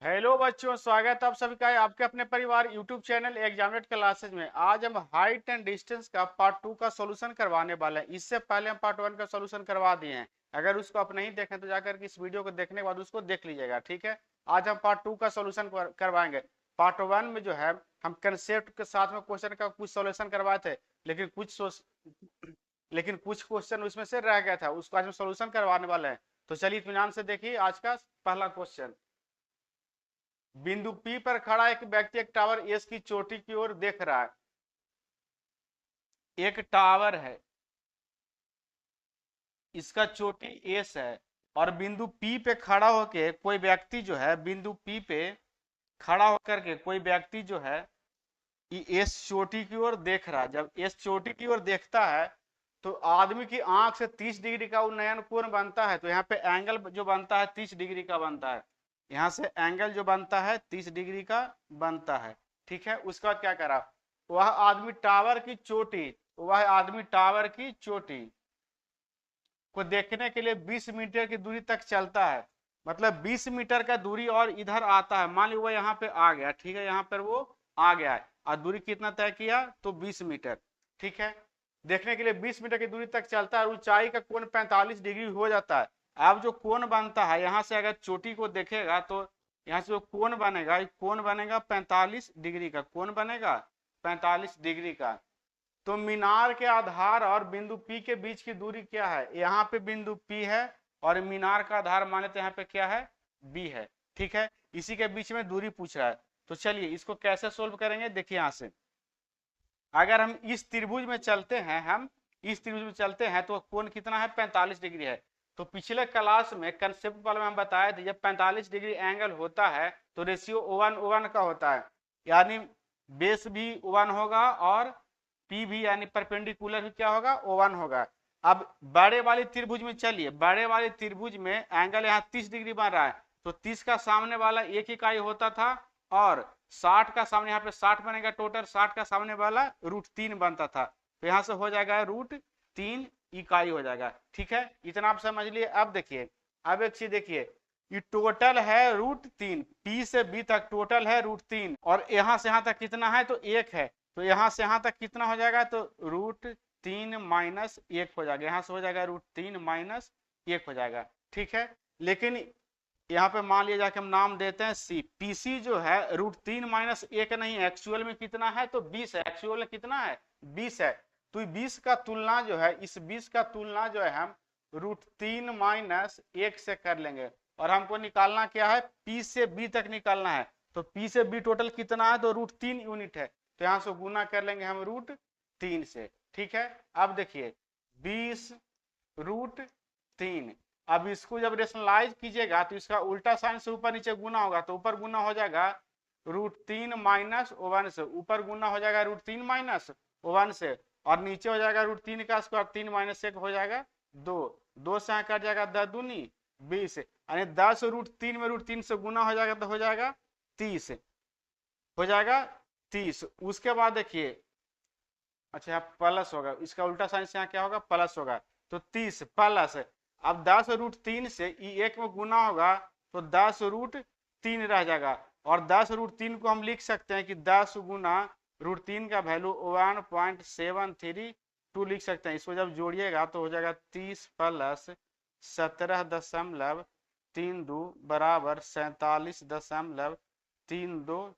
Hello बच्चों, स्वागत है आप सभी का है आपके अपने परिवार यूट्यूब चैनल एग्जामिनेट क्लासेज में। आज हम हाइट एंड डिस्टेंस का पार्ट 2 का सॉल्यूशन करवाने वाले हैं। इससे पहले हम पार्ट 1 का सॉल्यूशन करवा दिए हैं। अगर उसको आप नहीं देखें तो जाकर के इस वीडियो को देखने के बाद उसको देख लीजिएगा, ठीक है। आज हम पार्ट 2 का सॉल्यूशन करवाएंगे। पार्ट 1 में जो है हम कंसेप्ट के साथ में क्वेश्चन का कुछ सॉल्यूशन करवाए थे, लेकिन कुछ क्वेश्चन उसमें से रह गया था, उसको आज हम सॉल्यूशन करवाने वाले हैं। तो चलिए इत्मीनान से देखिए आज का पहला क्वेश्चन। बिंदु P पर खड़ा एक व्यक्ति एक टावर एस की चोटी की ओर देख रहा है। एक टावर है, इसका चोटी एस है, और बिंदु P पे खड़ा होके कोई व्यक्ति जो है बिंदु P पे खड़ा होकर के कोई व्यक्ति जो है एस चोटी की ओर देख रहा है। जब एस चोटी की ओर देखता है तो आदमी की आंख से 30 डिग्री का उन्नयन कोण बनता है। तो यहाँ पे एंगल जो बनता है 30 डिग्री का बनता है। यहाँ से एंगल जो बनता है 30 डिग्री का बनता है, ठीक है। उसका क्या करा, वह आदमी टावर की चोटी को देखने के लिए 20 मीटर की दूरी तक चलता है। मतलब 20 मीटर का दूरी और इधर आता है। मान लो वो यहाँ पे आ गया, ठीक है, यहाँ पर वो आ गया है और दूरी कितना तय किया तो 20 मीटर, ठीक है। देखने के लिए 20 मीटर की दूरी तक चलता है। ऊंचाई का कोण 45 डिग्री हो जाता है। अब जो कोण बनता है, यहाँ से अगर चोटी को देखेगा तो यहाँ से जो कोण बनेगा, कोण बनेगा 45 डिग्री का, कोण बनेगा 45 डिग्री का। तो मीनार के आधार और बिंदु P के बीच की दूरी क्या है। यहाँ पे बिंदु P है और मीनार का आधार माने तो यहाँ पे क्या है, B है, ठीक है। इसी के बीच में दूरी पूछ रहा है। तो चलिए इसको कैसे सोल्व करेंगे, देखिए यहाँ से अगर हम इस त्रिभुज में चलते हैं तो कोण कितना है, 45 डिग्री है। तो पिछले क्लास में कंसेप्ट वाले में हम बताए थे जब 45 डिग्री एंगल होता है तो रेशियो O1 का होता है, यानी बेस भी O1 होगा और पी भी यानी परपेंडिकुलर भी क्या होगा, O1 होगा। अब बड़े वाली त्रिभुज में चलिए, बड़े वाली त्रिभुज में एंगल यहाँ 30 डिग्री बन रहा है। तो 30 का सामने वाला एक इकाई होता था और 60 का सामने यहाँ पे 60 बनेगा, टोटल 60 का सामने वाला √3 बनता था। तो यहाँ से हो जाएगा √3 इकाई हो जाएगा, ठीक है। इतना आप समझ लिए। अब देखिए, अब एक चीज देखिए, ये टोटल है √3, P से B तक टोटल है √3 और यहाँ से यहाँ तक कितना है तो 1 है। तो यहाँ से यहाँ तक कितना हो जाएगा तो √3 माइनस 1 हो जाएगा। यहाँ से हो जाएगा √3 माइनस 1 हो जाएगा, ठीक है। लेकिन यहाँ पे मान लिया जाके हम नाम देते हैं सी। पीसी जो है √3 माइनस 1 नहीं है, एक्चुअल में कितना है तो 20 है। एक्चुअल में कितना है 20 है। तो 20 का तुलना जो है, इस 20 का तुलना जो है हम √3 माइनस 1 से कर लेंगे। और हमको निकालना क्या है, पी से बी तक निकालना है। तो पी से बी टोटल कितना है तो √3 यूनिट है। तो यहाँ से गुना कर लेंगे हम √3 से, ठीक है। अब देखिए 20 √3, अब इसको जब रेशनलाइज कीजिएगा तो इसका उल्टा साइन से ऊपर नीचे गुना होगा। तो ऊपर गुना हो जाएगा √3 माइनस O1 से, ऊपर गुना हो जाएगा √3 माइनस O1 से, और नीचे हो जाएगा √3 का स्क्वायर, 3 माइनस 1 हो जाएगा 2, 2 से कट जाएगा 10 दूनी 20, यानी 10 √3 में √3 से गुना हो जाएगा तो हो जाएगा 30, हो जाएगा 30। उसके बाद देखिए, अच्छा यहाँ प्लस होगा, इसका उल्टा साइन से यहाँ क्या होगा, प्लस होगा। तो 30 प्लस, अब 10 √3 से एक में गुना होगा तो 10 √3 रह जाएगा। और 10 √3 को हम लिख सकते हैं कि 10 गुना √3 का वैल्यू 1.732 लिख सकते हैं। इसको जब जोड़िएगा तो हो जाएगा 30 प्लस 17.32 बराबर 47.32।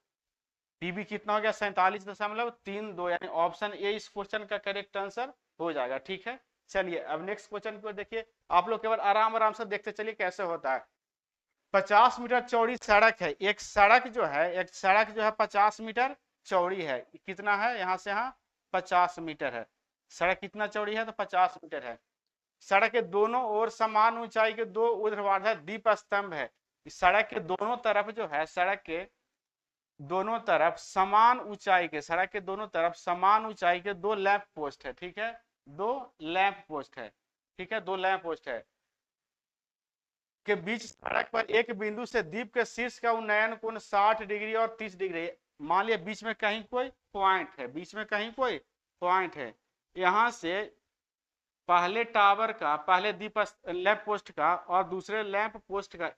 पीबी कितना हो गया 47.32, यानी ऑप्शन ए इस क्वेश्चन का करेक्ट आंसर हो जाएगा, ठीक है। चलिए अब नेक्स्ट क्वेश्चन को देखिए। आप लोग केवल आराम आराम से देखते चलिए कैसे होता है। 50 मीटर चौड़ी सड़क है। एक सड़क जो है 50 मीटर चौड़ी है। कितना है, यहाँ से यहाँ 50 मीटर है। सड़क कितना चौड़ी है तो 50 मीटर है। सड़क के दोनों ओर समान ऊंचाई के दो ऊर्ध्वाधर दीप स्तंभ है। सड़क के दोनों तरफ जो है, सड़क के दोनों तरफ समान ऊंचाई के, सड़क के दोनों तरफ समान ऊंचाई के दो लैंप पोस्ट है, ठीक है, दो लैंप पोस्ट है, ठीक है, दो लैंप पोस्ट है के बीच सड़क पर एक बिंदु से दीप के शीर्ष का उन्नयन कोण 60 डिग्री और 30 डिग्री। मान लिया बीच में कहीं कोई पॉइंट है, बीच में कहीं कोई पॉइंट है। यहां से पहले टावर का, पहले दीप लैंप पोस्ट का और दूसरे लैंप पोस्ट का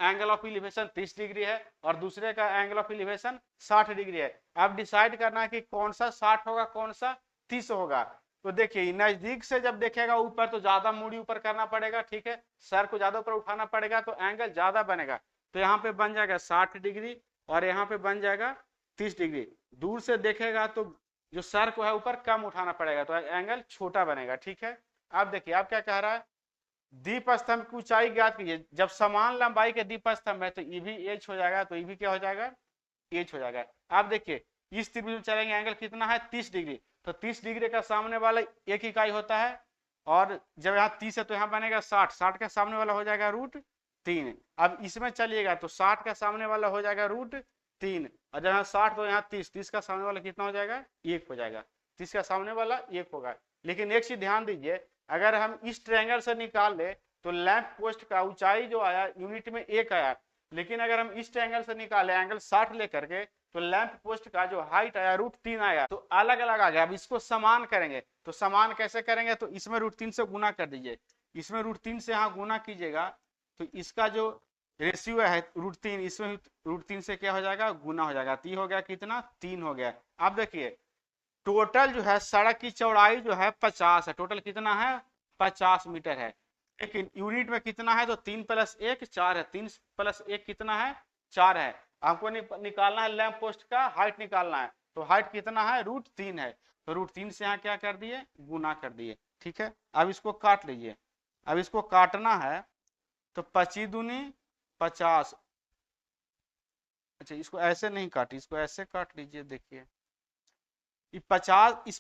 एंगल ऑफ इलिवेशन 30 डिग्री है और दूसरे का एंगल ऑफ इलिवेशन 60 डिग्री है। अब डिसाइड करना है कि कौन सा 60 होगा कौन सा 30 होगा। तो देखिए नजदीक से जब देखेगा ऊपर तो ज्यादा मूड़ी ऊपर करना पड़ेगा, ठीक है, सर को ज्यादा ऊपर उठाना पड़ेगा तो एंगल ज्यादा बनेगा। तो यहाँ पे बन जाएगा 60 डिग्री और यहाँ पे बन जाएगा 30 डिग्री। दूर से देखेगा तो जो सर को है ऊपर कम उठाना पड़ेगा तो एंगल छोटा बनेगा, ठीक है। अब देखिए अब क्या कह रहा है, दीप स्तंभ की ऊंचाई ज्ञात कीजिए। जब समान लंबाई के दीप स्तंभ है तो ई भी एच हो जाएगा, तो ई भी क्या हो जाएगा, एच हो जाएगा। अब देखिए इस त्रिभुज में चलेंगे, एंगल कितना है 30 डिग्री, तो 30 डिग्री का सामने वाला एक इकाई होता है और जब यहाँ 30 है तो यहाँ बनेगा 60, 60 का सामने वाला हो जाएगा √3। अब इसमें चलिएगा तो 60 का सामने वाला हो जाएगा √3 और जब यहाँ 60 तो यहाँ 30, 30 का सामने वाला कितना हो जाएगा, 1 हो जाएगा, 30 का सामने वाला 1 होगा। लेकिन एक चीज ध्यान दीजिए, अगर हम इस ट्रायंगल से निकाल ले तो लैंप पोस्ट का ऊंचाई जो आया यूनिट में 1 आया, लेकिन अगर हम इस ट्रायंगल से निकाले एंगल 60 लेकर के तो लैंप पोस्ट का जो हाइट आया √3 आया, तो अलग अलग आ गया। अब इसको समान करेंगे तो समान कैसे करेंगे, तो इसमें √3 से गुना कर दीजिए, इसमें √3 से यहाँ गुना कीजिएगा तो इसका जो रेशियो है √3, इसमें √3 से क्या हो जाएगा, गुना हो जाएगा, तो ये हो गया कितना, 3 हो गया। अब देखिए टोटल जो है सड़क की चौड़ाई जो है 50 है, टोटल कितना है 50 मीटर है, लेकिन यूनिट में कितना है, तो 3 + 1 4 है, 3 + 1 कितना है 4 है। हमको निकालना है लैंप पोस्ट का हाइट निकालना है, तो हाइट कितना है √3 है, तो √3 से यहाँ क्या कर दिए, गुना कर दिए, ठीक है। अब इसको काट लीजिए, अब इसको काटना है तो 25 दूनी 50, अच्छा इसको ऐसे नहीं काटी, इसको ऐसे काट लीजिए। देखिए इस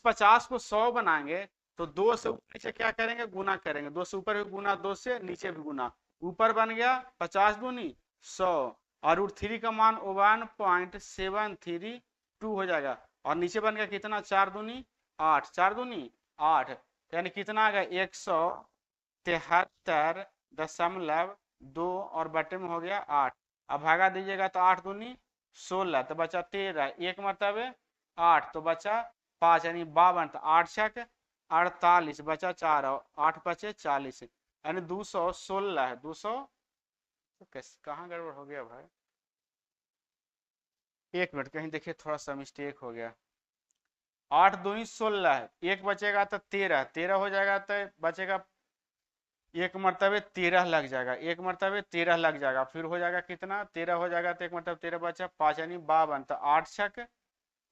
50 को 100 बनाएंगे तो 2 से नीचे क्या करेंगे, गुना करेंगे, 2 से ऊपर भी गुना, 2 से नीचे भी गुना, ऊपर बन गया 50 दूनी 100 और √3 का मान 1.732 हो जाएगा और नीचे बन गया कितना, 4 दूनी 8, 4 दूनी 8, यानी कितना आ गया 173.2 और बटे में हो गया 8। अब भागा दीजिएगा तो 8 दूनी 16, तो बचा 13, एक मरतबे 8 तो बचा 5 यानी 52, तो 8 छक 48 बचा 4 और 8 बचे 40 यानी 216 है। 200 तो कहाँ गड़बड़ हो गया भाई, एक मिनट कहीं देखिए थोड़ा सा मिस्टेक हो गया। 8 दूनी 16 है, एक बचेगा तो 13, 13 हो जाएगा तो बचेगा एक मरतबे 13 लग जाएगा, एक मरतबे 13 लग जाएगा, फिर हो जाएगा कितना 13 हो जाएगा तो एक मरतबे 13 बचा 5 यानी 52, तो 8 छक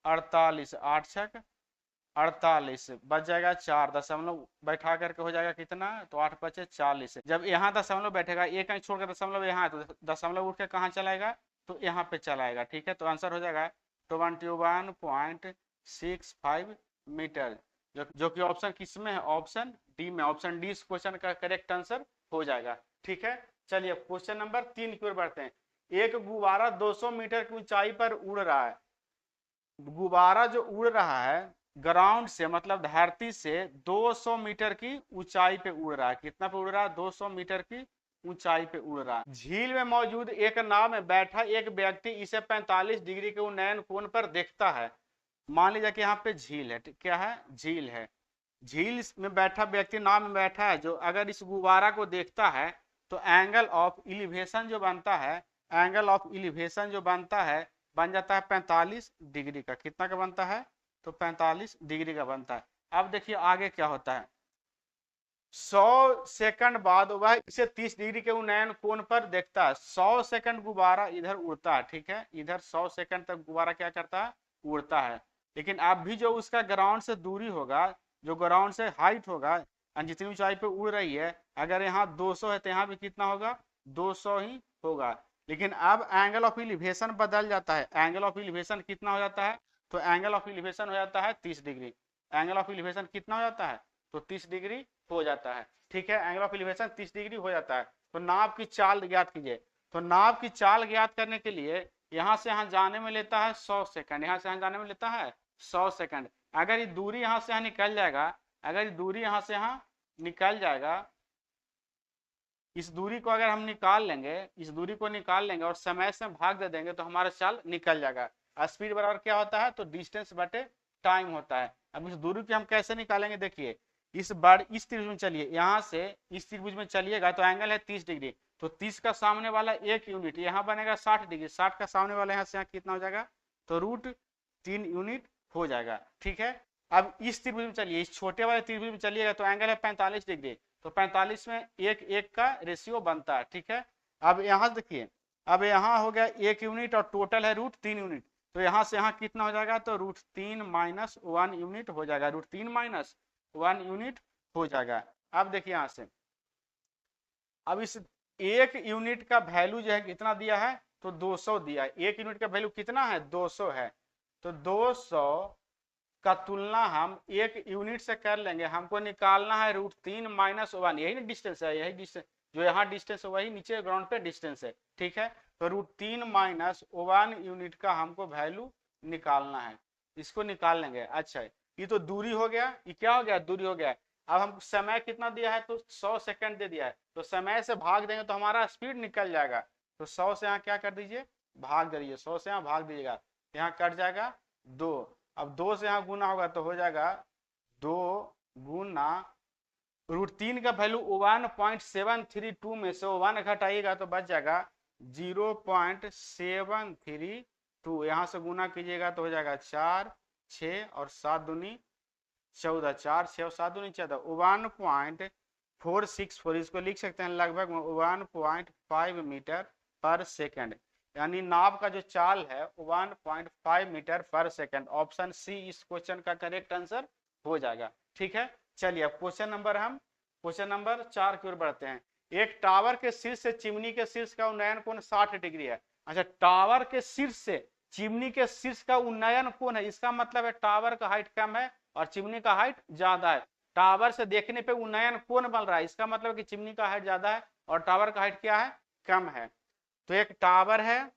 48, 8 छक 48 बच जाएगा 4, दशमलव बैठा करके हो जाएगा कितना, तो 8 बचे 40। जब यहाँ दशमलव बैठेगा, एक अंक छोड़कर दशमलव यहाँ है तो दशमलव उठ के कहाँ चलाएगा, तो यहाँ पे चलाएगा, ठीक है। तो आंसर हो जाएगा 21.65 मीटर, जो कि ऑप्शन किस में है, ऑप्शन डी में, ऑप्शन डी इस क्वेश्चन का करेक्ट आंसर हो जाएगा, ठीक है। चलिए क्वेश्चन नंबर 3 की ओर बढ़ते हैं। एक गुब्बारा 200 मीटर की ऊंचाई पर उड़ रहा है, गुब्बारा जो उड़ रहा है ग्राउंड से मतलब धरती से 200 मीटर की ऊंचाई पे उड़ रहा है, कितना पे उड़ रहा है, 200 मीटर की ऊंचाई पे उड़ रहा है। झील में मौजूद एक नाव में बैठा एक व्यक्ति इसे 45 डिग्री के उन्नयन कोण पर देखता है। मान लीजिए कि यहाँ पे झील है, क्या है, झील है, झील में बैठा व्यक्ति नाव में बैठा है, जो अगर इस गुब्बारा को देखता है तो एंगल ऑफ इलिवेशन जो बनता है, एंगल ऑफ इलिवेशन जो बनता है बन जाता है 45 डिग्री का, कितना का बनता है, तो 45 डिग्री का बनता है। अब देखिए आगे क्या होता है, 100 सेकंड बाद वह इसे 30 डिग्री के उन्नयन कोण पर देखता है। 100 सेकंड गुब्बारा इधर उड़ता है, ठीक है, इधर 100 सेकंड तक गुब्बारा क्या करता है, उड़ता है। लेकिन अब भी जो उसका ग्राउंड से दूरी होगा, जो ग्राउंड से हाइट होगा, जितनी ऊंचाई पे उड़ रही है, अगर यहाँ 200 है तो यहाँ भी कितना होगा, 200 ही होगा। लेकिन अब एंगल ऑफ इलिवेशन बदल जाता है, एंगल ऑफ इलिवेशन कितना हो जाता है, तो एंगल ऑफ इलिवेशन हो जाता है 30 डिग्री, एंगल ऑफ इलिवेशन कितना हो जाता है, तो 30 डिग्री हो जाता है, ठीक है, एंगल ऑफ इलिवेशन 30 डिग्री हो जाता है। तो नाव की चाल ज्ञात कीजिए, तो नाव की चाल ज्ञात करने के लिए यहाँ से यहाँ जाने में लेता है 100 सेकंड, यहाँ से यहाँ जाने में लेता है 100 सेकंड। अगर ये दूरी यहाँ से यहाँ निकल जाएगा, अगर ये दूरी यहाँ से यहाँ निकल जाएगा, इस दूरी को अगर हम निकाल लेंगे, इस दूरी को निकाल लेंगे और समय से भाग दे देंगे तो हमारा चाल निकल जाएगा। स्पीड बराबर क्या होता है, तो डिस्टेंस बटे टाइम होता है। अब इस दूरी की हम कैसे निकालेंगे, देखिए इस त्रिभुज में चलिए, यहाँ से इस त्रिभुज में चलिएगा तो एंगल है 30 डिग्री, तो 30 का सामने वाला 1 यूनिट, यहाँ बनेगा 60 डिग्री, 60 का सामने वाला यहाँ से यहाँ कितना हो जाएगा, तो √3 यूनिट हो जाएगा। ठीक है, अब इस त्रिभुज में चलिए, इस छोटे वाले त्रिभुज में चलिएगा तो एंगल है 45 डिग्री, तो 45 में 1:1 का रेशियो बनता है। ठीक है, अब यहाँ देखिए, अब यहाँ हो गया 1 यूनिट और टोटल है √3 यूनिट, तो यहाँ से यहाँ कितना हो जाएगा, तो √3 - 1 यूनिट हो जाएगा, √3 - 1 यूनिट हो जाएगा। अब देखिए यहाँ से, अब इस 1 यूनिट का वैल्यू जो है कितना दिया है, तो 200 दिया है। 1 यूनिट का वैल्यू कितना है, 200 है, तो 200 का तुलना हम 1 यूनिट से कर लेंगे, हमको निकालना है √3 - 1, यही ना डिस्टेंस है, यही डिस्टेंस जो यहाँ डिस्टेंस है वही नीचे ग्राउंड पे डिस्टेंस है। ठीक है, तो √3 - 1 यूनिट का हमको वैल्यू निकालना है, इसको निकाल लेंगे। अच्छा, ये तो दूरी हो गया, ये क्या हो गया, दूरी हो गया। अब हम समय कितना दिया है, तो 100 सेकंड दे दिया है, तो समय से भाग देंगे तो हमारा स्पीड निकल जाएगा, तो 100 से यहाँ क्या कर दीजिए, भाग दीजिए, 100 से यहाँ भाग दीजिएगा, यहाँ कट जाएगा 2, अब 2 से यहाँ गुना होगा तो हो जाएगा 2 गुना √3 का वैल्यू 1.732 में से 1 घटाइएगा तो बच जाएगा 0.732, यहाँ से गुना कीजिएगा तो हो जाएगा 4, 6 और 7 दूनी 14, 4, 6 और 7 दूनी 14, 1.464, इसको लिख सकते हैं लगभग 1.5 मीटर पर सेकंड, यानी नाव का जो चाल है 1.5 मीटर पर सेकंड। ऑप्शन सी इस क्वेश्चन का करेक्ट आंसर हो जाएगा। ठीक है, चलिए अब क्वेश्चन नंबर 4 की ओर बढ़ते हैं। एक टावर के शीर्ष से चिमनी के शीर्ष का उन्नयन कोण 60 डिग्री है। अच्छा, टावर के शीर्ष से चिमनी के शीर्ष का उन्नयन कोण है, इसका मतलब है टावर का हाइट कम है और चिमनी का हाइट ज्यादा है। टावर से देखने पे उन्नयन कोण बन रहा है, इसका मतलब कि चिमनी का हाइट ज्यादा है और टावर का हाइट क्या है, कम है। तो एक टावर है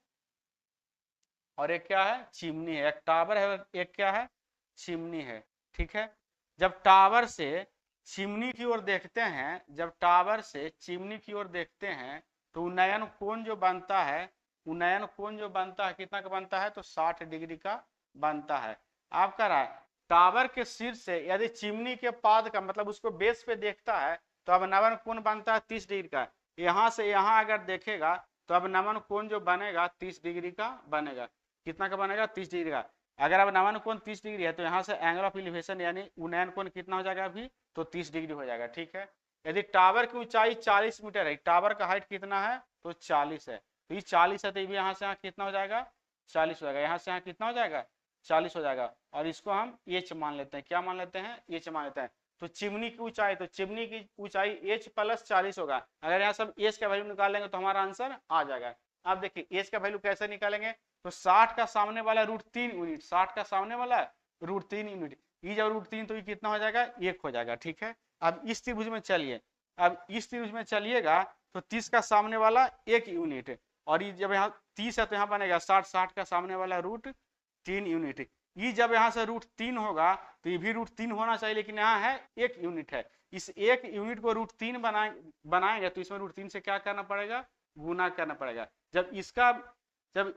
और एक क्या है, चिमनी है, एक टावर है और एक क्या है, चिमनी है। ठीक है, जब टावर से चिमनी की ओर देखते हैं, जब टावर से चिमनी की ओर देखते हैं तो उन्नयन कोण जो बनता है, उन्नयन कोण जो बनता है कितना का बनता है, तो 60 डिग्री का बनता है। आप कह रहा है टावर के शीर्ष से यदि चिमनी के पाद का मतलब उसको बेस पे देखता है तो अब नमन कोण बनता है 30 डिग्री का। यहाँ से यहाँ अगर देखेगा तो अब नमन कोण जो बनेगा 30 डिग्री का बनेगा। कितना का बनेगा, 30 डिग्री का। अगर अब नमन कोण 30 डिग्री है तो यहाँ से एंगल ऑफ एलिवेशन यानी उन्नयन कोण कितना हो जाएगा अभी, तो 30 डिग्री हो जाएगा। ठीक है, यदि टावर की ऊंचाई 40 मीटर है, टावर का हाइट कितना है, तो 40 है, तो ये 40 है, तो ये यहाँ से यहाँ कितना हो जाएगा, 40 हो जाएगा, यहाँ से यहाँ कितना हो जाएगा, 40 हो जाएगा। और इसको हम एच मान लेते हैं, क्या मान लेते हैं, एच मान लेते हैं। तो चिमनी की ऊंचाई, तो चिमनी की ऊंचाई एच प्लस 40 होगा। अगर यहाँ सब एच का वैल्यू निकालेंगे तो हमारा आंसर आ जाएगा। अब देखिए एच का वैल्यू कैसे निकालेंगे, तो 60 का सामने वाला √3 यूनिट, 60 का सामने वाला √3 यूनिट, ये जब √3 तो ये कितना हो जाएगा, 1 हो जाएगा। ठीक है, अब इस त्रिभुज में चलिए, अब इस त्रिभुज में चलिएगा तो 30 का सामने वाला 1 यूनिट, और ये जब यहाँ 30 है तो यहाँ बनेगा 60, 60 का सामने वाला √3 यूनिट। ये जब यहाँ से √3 होगा तो ये भी √3 होना चाहिए, लेकिन यहाँ है 1 यूनिट है। इस 1 यूनिट को √3 बनाएंगे तो इसमें √3 से क्या करना पड़ेगा, गुना करना पड़ेगा। जब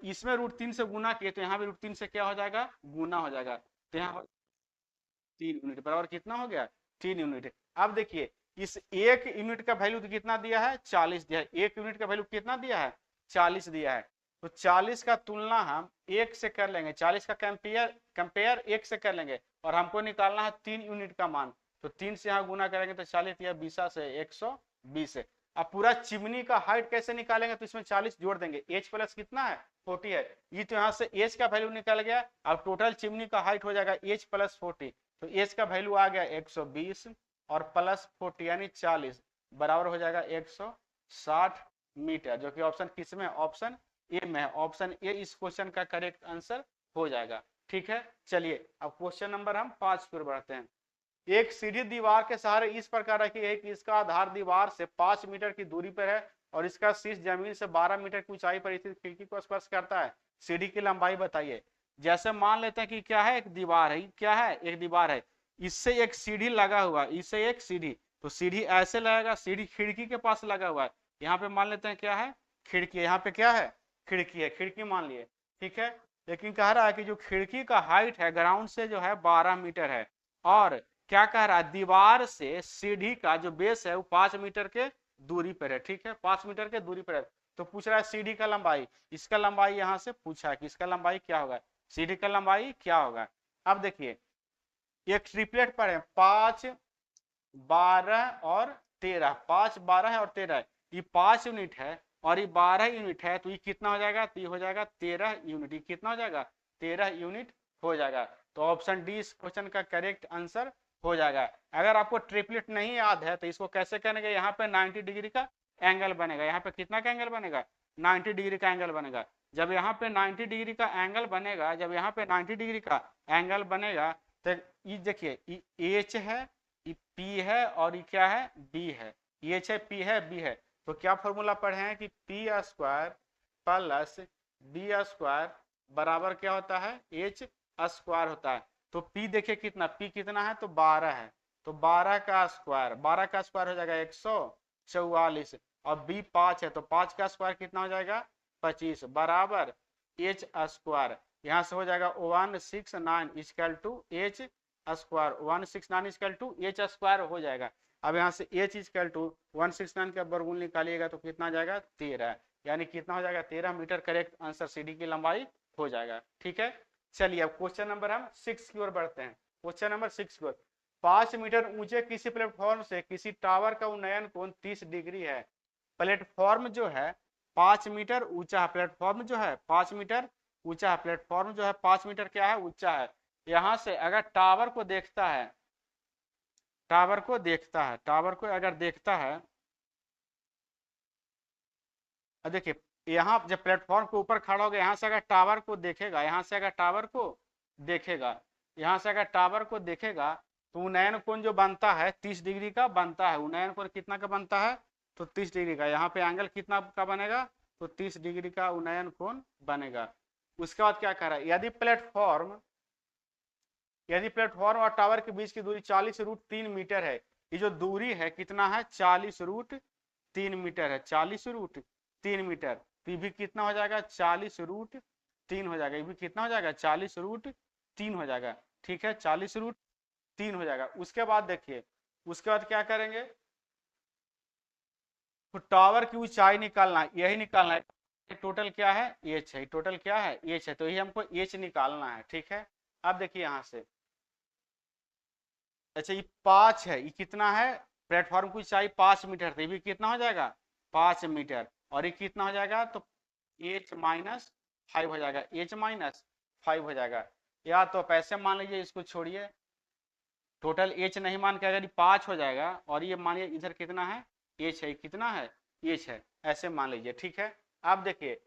इसमें √3 से गुना किए तो यहाँ भी √3 से क्या हो जाएगा, गुना हो जाएगा। तो यहाँ 3 यूनिट बराबर कितना हो गया, 3 यूनिट। अब देखिए इस 1 यूनिट का वैल्यू तो कितना दिया है, 40 दिया है। 1 यूनिट का वैल्यू कितना दिया है, 40 दिया है। तो 40 का तुलना हम 1 से कर लेंगे, 40 का कंपेयर 1 से कर लेंगे और हमको निकालना है 3 यूनिट का मान। तो 3 से यहाँ गुना करेंगे तो 40 या 20 से 120 है। अब पूरा चिमनी का हाइट कैसे निकालेंगे, तो इसमें 40 जोड़ देंगे, एच प्लस कितना है, 40 है। ये तो यहाँ से एच का वैल्यू निकल गया। अब टोटल चिमनी का हाइट हो जाएगा एच प्लस 40, तो एच का वैल्यू आ गया 120 और प्लस 40 यानी 40 बराबर हो जाएगा 160 मीटर, जो कि ऑप्शन किस में है, ऑप्शन ए में है। ऑप्शन ए इस क्वेश्चन का करेक्ट आंसर हो जाएगा। ठीक है, चलिए अब क्वेश्चन नंबर हम 5 की ओर बढ़ते हैं। एक सीधी दीवार के सहारे इस प्रकार रखी है कि इसका आधार दीवार से 5 मीटर की दूरी पर है और इसका शीर्ष जमीन से 12 मीटर की ऊंचाई पर स्थित खिड़की को स्पर्श करता है। सीढ़ी की लंबाई बताइए। जैसे मान लेते हैं कि क्या है, एक दीवार है, क्या है, एक दीवार है, इससे एक सीढ़ी लगा हुआ, इससे एक सीढ़ी, तो सीढ़ी ऐसे लगेगा, सीढ़ी खिड़की के पास लगा हुआ है। यहाँ पे मान लेते हैं क्या है, खिड़की, यहाँ पे क्या है, खिड़की है, खिड़की मान लिए। ठीक है, लेकिन कह रहा है कि जो खिड़की का हाइट है ग्राउंड से जो है 12 मीटर है, और क्या कह रहा है, दीवार से सीढ़ी का जो बेस है वो 5 मीटर के दूरी पर है, ठीक है, 5 मीटर के दूरी पर है। तो पूछ रहा है सीढ़ी का लंबाई, इसका लंबाई यहाँ से पूछा है कि इसका लंबाई क्या होगा, सीढ़ी का लंबाई क्या होगा। अब देखिए एक ट्रिपलेट पर है 5, 12 और 13, 5, 12 और 13, ये 5 यूनिट है और ये 12 यूनिट है, तो ये कितना हो जाएगा, तो ये हो जाएगा 13 यूनिट। ये कितना हो जाएगा, 13 यूनिट हो जाएगा। तो ऑप्शन डी इस क्वेश्चन का करेक्ट आंसर हो जाएगा। अगर आपको ट्रिपलेट नहीं याद है तो इसको कैसे करेंगे, यहाँ पे 90 डिग्री का एंगल बनेगा, यहाँ पे कितना का एंगल बनेगा, 90 डिग्री का एंगल बनेगा। जब यहाँ पे 90 डिग्री का एंगल बनेगा, जब यहाँ पे 90 डिग्री का एंगल बनेगा, तो ये देखिए एच है, ये पी है और ये क्या है, बी है, एच है, पी है, बी है। तो क्या फॉर्मूला पढ़े हैं कि P square plus B square बराबर क्या होता है, एच स्क्वायर होता है। तो पी देखिए कितना, पी कितना है, तो 12 है, तो 12 का स्क्वायर, 12 का स्क्वायर हो जाएगा 144, और बी 5 है, तो 5 का स्क्वायर कितना हो जाएगा, 25 बराबर एच स्क्वायर। यहाँ से हो जाएगा 169 equal to H square, 169 equal to H square हो जाएगा। अब यहाँ से एच इक्वल टू 169 का वर्गमूल निकालिएगा तो कितना जाएगा, 13, यानी कितना हो जाएगा, 13 मीटर। करेक्ट आंसर सीढ़ी की लंबाई हो जाएगा, ठीक है। चलिए अब क्वेश्चन नंबर हम 6 की ओर बढ़ते हैं। क्वेश्चन नंबर 6 की ओर, 5 मीटर ऊंचे किसी प्लेटफॉर्म से किसी टावर का उन्नयन कोण 30 डिग्री है। प्लेटफॉर्म जो है 5 मीटर ऊंचा है, प्लेटफॉर्म जो है 5 मीटर ऊंचा है, प्लेटफॉर्म जो है 5 मीटर क्या है, ऊंचा है। यहां से अगर टावर को देखता है, टावर को देखता है, टावर को अगर देखता है, देखिए यहाँ जब प्लेटफॉर्म के ऊपर खड़ा होगा, यहाँ से अगर टावर को देखेगा, यहाँ से अगर टावर को देखेगा, यहाँ से अगर टावर को देखेगा, तो उन्नयन कोण जो बनता है 30 डिग्री का बनता है। उन्नयन कोण कितना का बनता है, तो 30 डिग्री का। यहाँ पे एंगल कितना का बनेगा, तो 30 डिग्री का उन्नयन कोण बनेगा। उसके बाद क्या कह रहा है, यदि प्लेटफॉर्म और टावर के बीच की दूरी 40√3 मीटर है, ये जो दूरी है कितना है, 40√3 मीटर है, 40√3 मीटर। तो ये भी कितना हो जाएगा, 40√3 हो जाएगा, ये भी कितना हो जाएगा, 40√3 हो जाएगा, ठीक है, 40√3 हो जाएगा। उसके बाद देखिए, उसके बाद क्या करेंगे, तो टावर की ऊंचाई निकालना, यही निकालना है। टोटल क्या है, एच है, टोटल क्या है, एच है, तो ये हमको एच निकालना है, ठीक है। अब देखिए यहाँ से, अच्छा ये 5 है, ये कितना है, प्लेटफॉर्म की ऊंचाई 5 मीटर, तो ये भी कितना हो जाएगा, 5 मीटर, और ये कितना हो जाएगा, तो h-5 हो जाएगा, h-5 हो जाएगा। या तो पैसे मान लीजिए, इसको छोड़िए, टोटल एच नहीं मान के अगर ये 5 हो जाएगा, और ये मानिए इधर कितना है, एच है, कितना है, एच है, ऐसे मान लीजिए, ठीक है। अब देखिए,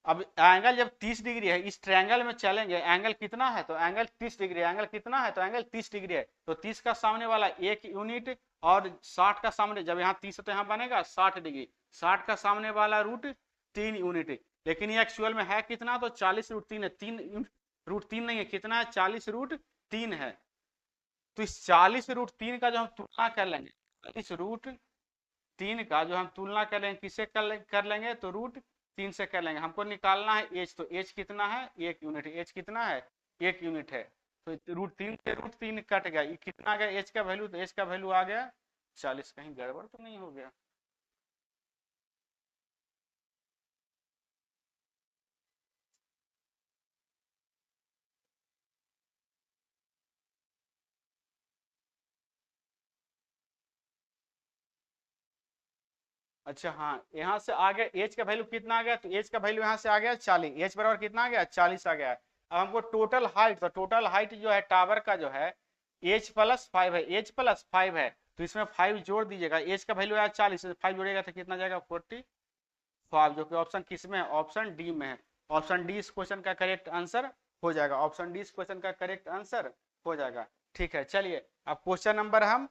अब एंगल जब 30 डिग्री है, इस ट्रायंगल में चलेंगे, एंगल कितना है, तो एंगल 30 डिग्री, एंगल कितना है, तो एंगल 30 डिग्री है। तो 30 का सामने वाला 1 यूनिट और 60 का सामने, जब यहाँ 30 है तो यहाँ बनेगा 60 डिग्री, 60 का सामने वाला √3 यूनिट। लेकिन ये एक्चुअल में है कितना, तो 40√3 है, 3√3 नहीं है, कितना है, 40√3 है। तो इस 40√3 का जो हम तुलना कर लेंगे, इस √3 का जो हम तुलना कर लेंगे, किससे कर लेंगे, तो √3 से कर लेंगे। हमको निकालना है एच, तो एच कितना है, 1 यूनिट, एच कितना है, 1 यूनिट है। तो √3 से √3 कट गया, ये कितना आ गया एच का वैल्यू, तो एच का वैल्यू आ गया 40। कहीं गड़बड़ तो नहीं हो गया, अच्छा हाँ, यहाँ से आ गया एच का वैल्यू कितना आ गया, तो एच का वैल्यू यहाँ से आ गया 40, एच बराबर कितना आ गया, 40 आ गया। अब हमको टोटल हाइट, तो टोटल हाइट जो है टावर का जो है h+5 है, h+5 है, तो इसमें 5 जोड़ दीजिएगा, एच का वैल्यू आया 40, 5 जोड़ेगा तो कितना जाएगा, 45, जो कि ऑप्शन किस में है, ऑप्शन डी में है। ऑप्शन डी इस क्वेश्चन का करेक्ट आंसर हो जाएगा, ऑप्शन डी इस क्वेश्चन का करेक्ट आंसर हो जाएगा, ठीक है। चलिए अब क्वेश्चन नंबर हम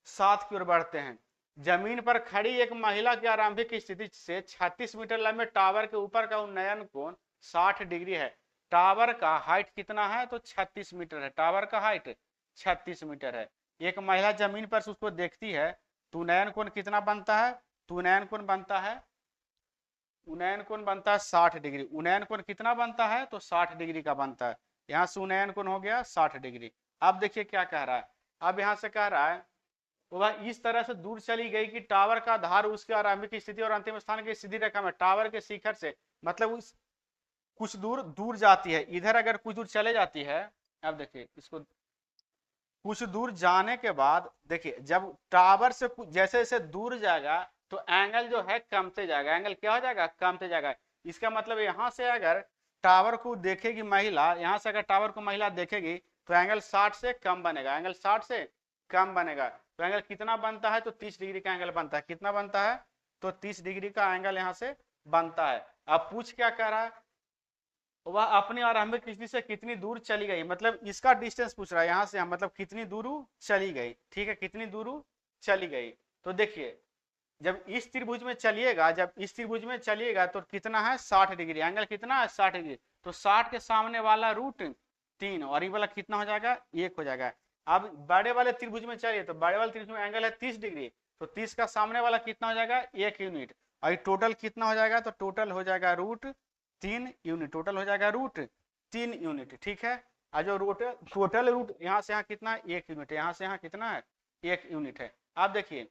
7 की ओर बढ़ते हैं। जमीन पर खड़ी एक महिला की आरंभिक स्थिति से 36 मीटर लंबे टावर के ऊपर का उन्नयन कोण 60 डिग्री है। टावर का हाइट कितना है, तो 36 मीटर है, टावर का हाइट 36 मीटर है। एक महिला जमीन पर से उसको देखती है, तो उन्नयन कोण कितना बनता है, तो उन्नयन कोण बनता है, उन्नयन कोण बनता है 60 डिग्री। उन्नयन कोण कितना बनता है, तो 60 डिग्री का बनता है। यहाँ से उन्नयन कोण हो गया 60 डिग्री। अब देखिए क्या कह रहा है, अब यहाँ से कह रहा है वह इस तरह से दूर चली गई कि टावर का आधार उसके आरंभिक स्थिति और अंतिम स्थान की सीधी रेखा में टावर के शिखर से, मतलब उस कुछ दूर दूर जाती है, इधर अगर कुछ दूर चले जाती है। अब देखिए इसको, कुछ दूर जाने के बाद देखिए जब टावर से जैसे जैसे दूर जाएगा तो एंगल जो है कमते जाएगा, एंगल क्या हो जाएगा, कमते जाएगा। इसका मतलब यहां से अगर टावर को देखेगी महिला, यहां से अगर टावर को महिला देखेगी तो एंगल 60 से कम बनेगा, एंगल 60 से कम बनेगा। तो एंगल कितना बनता है, तो 30 डिग्री का एंगल बनता है। कितना बनता है, तो 30 डिग्री का एंगल यहां से बनता है। अब पूछ क्या कह रहा है, वह अपने आरंभिक स्थिति से कितनी दूर चली गई, मतलब इसका डिस्टेंस पूछ रहा है यहाँ से, हम मतलब कितनी दूर चली गई। ठीक है, कितनी दूर चली गई। तो देखिए जब इस त्रिभुज में चलिएगा, जब इस त्रिभुज में चलिएगा तो कितना है, 60 डिग्री, एंगल कितना है, 60 डिग्री। तो 60 के सामने वाला रूट 3 और ये वाला कितना हो जाएगा, 1 हो जाएगा। अब बड़े वाले त्रिभुज में चलिए तो बड़े वाले त्रिभुज में एंगल है 30 डिग्री, तो 30 का सामने वाला कितना हो जाएगा, 1 यूनिट। और ये टोटल कितना हो जाएगा, तो टोटल हो जाएगा √3 यूनिट, टोटल हो जाएगा √3 यूनिट। ठीक है, और जो टोटल रूट यहाँ से यहाँ कितना है, 1 यूनिट है, यहाँ से यहाँ कितना है, 1 यूनिट है। अब देखिए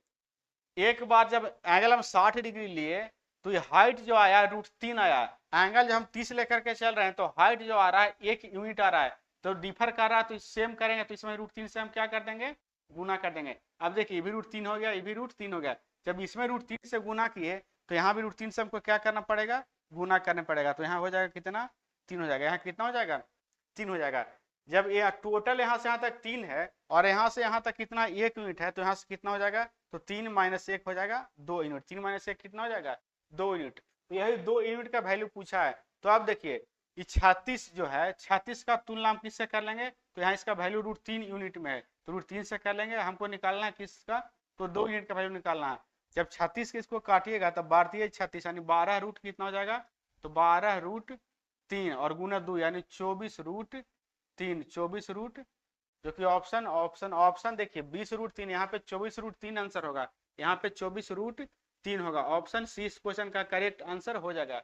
एक बार जब एंगल हम 60 डिग्री लिए तो ये हाइट जो आया √3 आया, एंगल जब हम 30 लेकर के चल रहे हैं तो हाइट जो आ रहा है 1 यूनिट आ रहा है, तो डिफर कर रहा है, तो सेम करेंगे तो इसमें √3 से हम क्या कर देंगे, गुना कर देंगे। अब देखिए ये भी √3 हो गया, ये भी √3 हो गया। जब इसमें √3 से गुना किए तो यहाँ भी √3 से हमको क्या करना पड़ेगा, गुना करने पड़ेगा। तो यहाँ हो जाएगा कितना, 3 हो जाएगा। यहाँ कितना हो जाएगा, 3 हो जाएगा। जब ये टोटल यहाँ से यहाँ तक 3 है और यहाँ से यहाँ तक कितना, 1 यूनिट है, तो यहाँ से कितना हो जाएगा, तो 3 - 1 हो जाएगा 2 यूनिट। 3 - 1 कितना हो जाएगा, 2 यूनिट। तो यही 2 यूनिट का वैल्यू पूछा है। तो अब देखिए ये 36 जो है, 36 का तुलना हम किससे कर लेंगे, तो यहाँ इसका वैल्यू √3 यूनिट में है, तो √3 से कर लेंगे। हमको निकालना है किसका, तो 2 यूनिट का वैल्यू निकालना है। जब 36 के इसको काटिएगा तब बारतीय 36 यानी 12 रूट कितना हो जाएगा, तो 12 √3 और गुना 2 यानी 24 √3, 24 रूट, जो कि ऑप्शन ऑप्शन ऑप्शन देखिए 20 √3, यहाँ पे 24 √3 आंसर होगा, यहाँ पे 24 √3 होगा। ऑप्शन सी इस क्वेश्चन का करेक्ट आंसर हो जाएगा।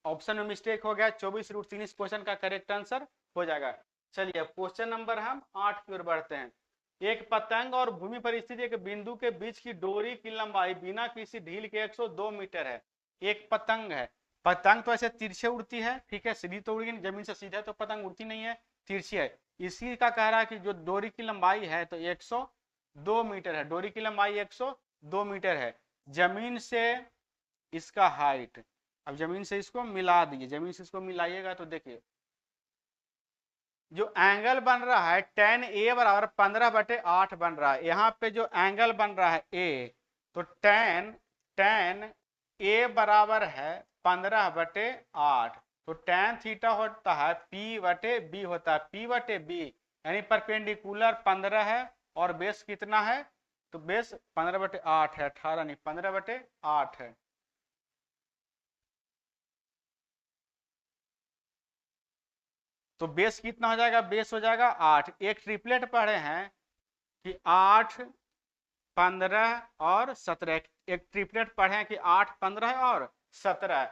ऑप्शन में मिस्टेक हो गया, 24 √3 इस क्वेश्चन का करेक्ट आंसर हो जाएगा। चलिए क्वेश्चन नंबर हम 8 की ओर बढ़ते हैं। एक पतंग और भूमि पर स्थित एक बिंदु के बीच की डोरी की लंबाई बिना किसी ढील के 102 मीटर है। एक पतंग है, पतंग तो ऐसे तिरछे उड़ती है, ठीक है, सीधी तो उड़ेगी, जमीन से सीधा तो पतंग उड़ती नहीं है, तिरछी है। इसी का कह रहा है कि जो डोरी की लंबाई है तो 102 मीटर है, डोरी की लंबाई 102 मीटर है। जमीन से इसका हाइट, अब जमीन से इसको मिला दीजिए, जमीन से इसको मिलाइएगा तो देखिए जो एंगल बन रहा है tan A बराबर 15/8 बन रहा है। यहाँ पे जो एंगल बन रहा है A, तो tan A बराबर है 15/8, तो tan थीटा होता है P/B होता है, P/B यानी परपेंडिकुलर 15 है और बेस कितना है, तो बेस 15/8 है, 18 नहीं 15/8 है। तो बेस कितना हो जाएगा, बेस हो जाएगा 8। एक ट्रिपलेट पढ़े हैं कि 8, 15 और 17, एक ट्रिपलेट पढ़े हैं कि 8, 15 और 17।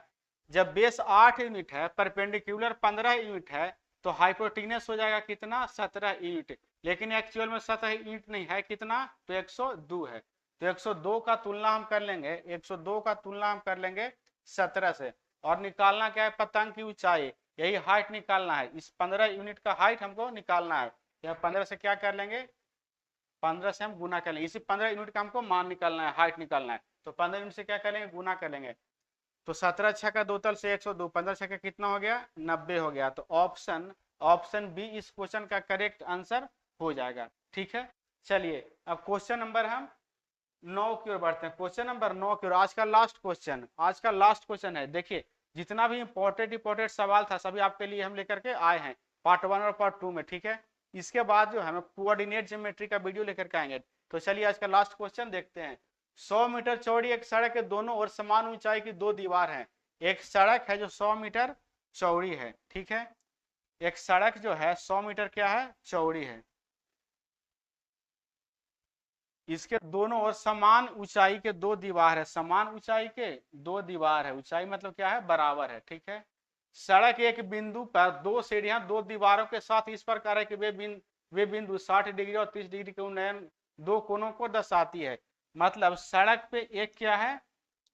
जब बेस 8 यूनिट है, परपेंडिकुलर 15 यूनिट है, तो हाइपोटेनस हो जाएगा कितना, 17 यूनिट। लेकिन एक्चुअल में 17 यूनिट नहीं है, कितना, तो 102 है। तो 102 का तुलना हम कर लेंगे, 102 का तुलना हम कर लेंगे 17 से। और निकालना क्या है, पतंग की ऊंचाई, यही हाइट निकालना है। इस 15 यूनिट का हाइट हमको निकालना है। यह 15 से क्या कर लेंगे, 15 से हम गुना कर लेंगे। इसी 15 यूनिट का हमको मान निकालना है, हाइट निकालना है। तो 15 यूनिट से क्या कर लेंगे, गुना कर लेंगे। तो 17 छक्का 2 तल से 102, 15 छक्का कितना हो गया, 90 हो गया। तो ऑप्शन ऑप्शन बी इस क्वेश्चन का करेक्ट आंसर हो जाएगा। ठीक है, चलिए अब क्वेश्चन नंबर हम 9 की ओर बढ़ते हैं। क्वेश्चन नंबर 9 की ओर, आज का लास्ट क्वेश्चन, आज का लास्ट क्वेश्चन है। देखिए जितना भी इंपॉर्टेंट सवाल था सभी आपके लिए हम लेकर के आए हैं पार्ट 1 और पार्ट 2 में। ठीक है, इसके बाद जो है कोऑर्डिनेट ज्योमेट्री का वीडियो लेकर के आएंगे। तो चलिए आज का लास्ट क्वेश्चन देखते हैं। 100 मीटर चौड़ी एक सड़क के दोनों ओर समान ऊंचाई की 2 दीवार है। एक सड़क है जो 100 मीटर चौड़ी है, ठीक है, एक सड़क जो है 100 मीटर क्या है, चौड़ी है। इसके दोनों ओर समान ऊंचाई के 2 दीवार है, समान ऊंचाई के 2 दीवार है। ऊंचाई मतलब क्या है, बराबर है। ठीक है, सड़क एक बिंदु पर 2 सीढ़ियां 2 दीवारों के साथ इस प्रकार है कि वे बिंदु 60 डिग्री और 30 डिग्री के उन्नयन दो कोनों को दर्शाती है। मतलब सड़क पे एक क्या है,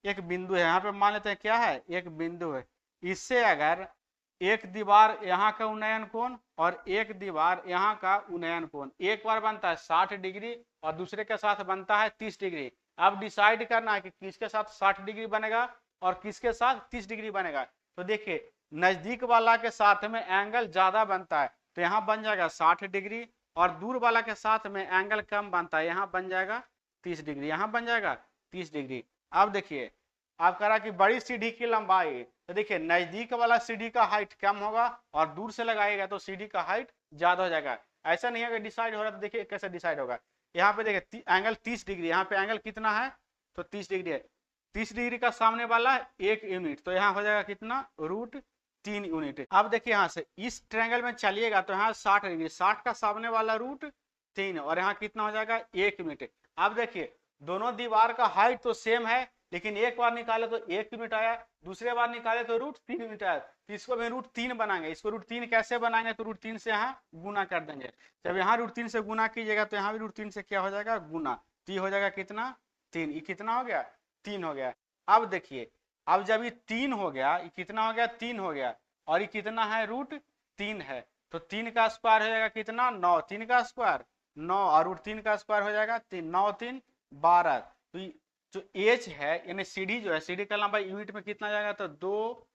एक बिंदु है, यहाँ पे मान लेते हैं क्या है, एक बिंदु है। इससे अगर एक दीवार यहाँ का उन्नयन कोण और एक दीवार यहाँ का उन्नयन कोण एक बार बनता है 60 डिग्री और दूसरे के साथ बनता है 30 डिग्री। अब डिसाइड करना है कि किसके साथ 60 डिग्री बनेगा और किसके साथ 30 डिग्री बनेगा। तो देखिए नजदीक वाला के साथ में एंगल ज्यादा बनता है तो यहाँ बन जाएगा 60 डिग्री, और दूर वाला के साथ में एंगल कम बनता है, यहाँ बन जाएगा 30 डिग्री, यहाँ बन जाएगा 30 डिग्री। अब देखिए आप कह रहा कि बड़ी सीढ़ी की लंबाई, तो देखिए नजदीक वाला सीढ़ी का हाइट कम होगा और दूर से लगाएगा तो सीढ़ी का हाइट ज्यादा हो जाएगा। ऐसा नहीं है कि डिसाइड हो रहा, तो देखिए कैसे डिसाइड होगा। यहाँ पे देखिए एंगल 30 डिग्री, यहाँ पे एंगल कितना है तो 30 डिग्री है। 30 डिग्री का सामने वाला 1 यूनिट, तो यहाँ हो जाएगा कितना √3 यूनिट। अब देखिए यहाँ से इस ट्रायंगल में चलिएगा तो यहाँ 60 डिग्री, 60 का सामने वाला √3 और यहाँ कितना हो जाएगा 1 यूनिट। अब देखिए दोनों दीवार का हाइट तो सेम है, लेकिन एक बार निकाले तो 1 यूनिट आया, दूसरे बार निकाले तो √3 यूनिट आया, तो इसको भी √3 बनाएंगे। इसको √3 कैसे बनाएंगे तो √3 से यहाँ गुना कर देंगे। जब यहाँ √3 से गुना कीजिएगा तो यहाँ भी √3 से क्या हो जाएगा गुना, तो ये हो जाएगा कितना 3, ये कितना हो गया 3 हो गया। अब देखिए अब जब ये 3 हो गया, ये कितना हो गया 3 हो गया, और ये कितना है √3 है, तो 3 का स्क्वायर हो जाएगा कितना 9, 3 का स्क्वायर 9 और √3 का स्क्वायर हो जाएगा 3, 9 3 12। तो जो एच है यानी सीढ़ी जो है, सीढ़ी का लंबाई यूनिट में कितना जाएगा तो 2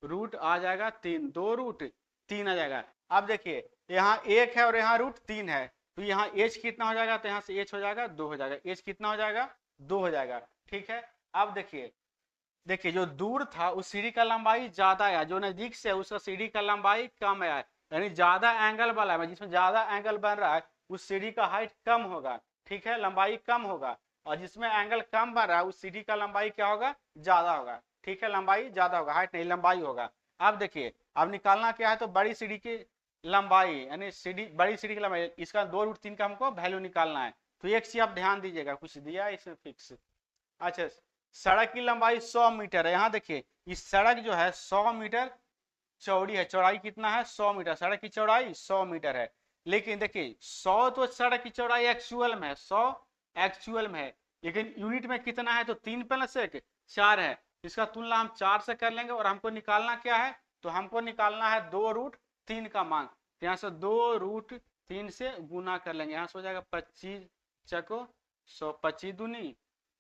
रूट आ जाएगा 3, 2 √3 आ जाएगा। अब देखिए यहाँ 1 है और यहाँ √3 है, तो यहाँ एच कितना हो जाएगा तो यहाँ से एच हो जाएगा 2 हो जाएगा, एच कितना हो जाएगा 2 हो जाएगा। ठीक है अब देखिए देखिए जो दूर था उस सीढ़ी का लंबाई ज्यादा है, जो नजदीक से उसका सीढ़ी का लंबाई कम है, यानी ज्यादा एंगल वाला है, जिसमें ज्यादा एंगल बन रहा है उस सीढ़ी का हाइट कम होगा। ठीक है लंबाई कम होगा, और जिसमें एंगल कम बन रहा है उस सीढ़ी का लंबाई क्या होगा ज्यादा होगा। ठीक है लंबाई ज्यादा होगा, हाइट नहीं लंबाई होगा। अब देखिए अब निकालना क्या है तो बड़ी सीढ़ी की लंबाई यानी सीढ़ी बड़ी सीढ़ी की लंबाई, इसका 2 √3 का हमको वैल्यू निकालना है। तो एक चीज आप ध्यान दीजिएगा, कुछ दिया है इसमें फिक्स। अच्छा सड़क की लंबाई 100 मीटर है, यहाँ देखिए इस सड़क जो है 100 मीटर चौड़ी है, चौड़ाई कितना है 100 मीटर, सड़क की चौड़ाई 100 मीटर है। लेकिन देखिए 100 तो सड़क की चौड़ाई एक्चुअल में है, 100 एक्चुअल में है, लेकिन यूनिट में कितना है तो 3 + 1 4 है। इसका तुलना हम 4 से कर लेंगे और हमको निकालना क्या है तो हमको निकालना है 2 √3 का मान। तो यहाँ से 2 √3 से गुना कर लेंगे, यहाँ से हो जाएगा 25 चको 100, 25 दूनी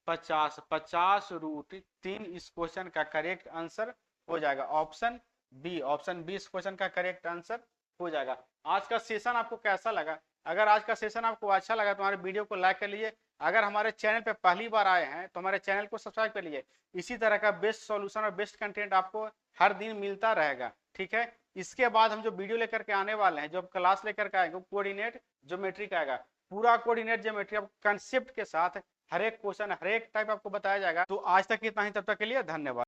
50, 50 √3 इस क्वेश्चन का करेक्ट आंसर हो जाएगा ऑप्शन बी। ऑप्शन बी इस क्वेश्चन का करेक्ट आंसर हो जाएगा। आज का सेशन आपको कैसा लगा? अगर आज का सेशन आपको अच्छा लगा तो हमारे वीडियो को लाइक कर लीजिए। अगर हमारे चैनल पे पहली बार आए हैं तो हमारे चैनल को सब्सक्राइब कर लीजिए। इसी तरह का बेस्ट सॉल्यूशन और बेस्ट कंटेंट आपको हर दिन मिलता रहेगा। ठीक है इसके बाद हम जो वीडियो लेकर के आने वाले हैं, जो क्लास लेकर के आएंगे, कोऑर्डिनेट ज्योमेट्री का आएगा। पूरा कोऑर्डिनेट ज्योमेट्री कंसेप्ट के साथ हर एक क्वेश्चन हर एक टाइप आपको बताया जाएगा। तो आज तक इतना ही, तब तक के लिए धन्यवाद।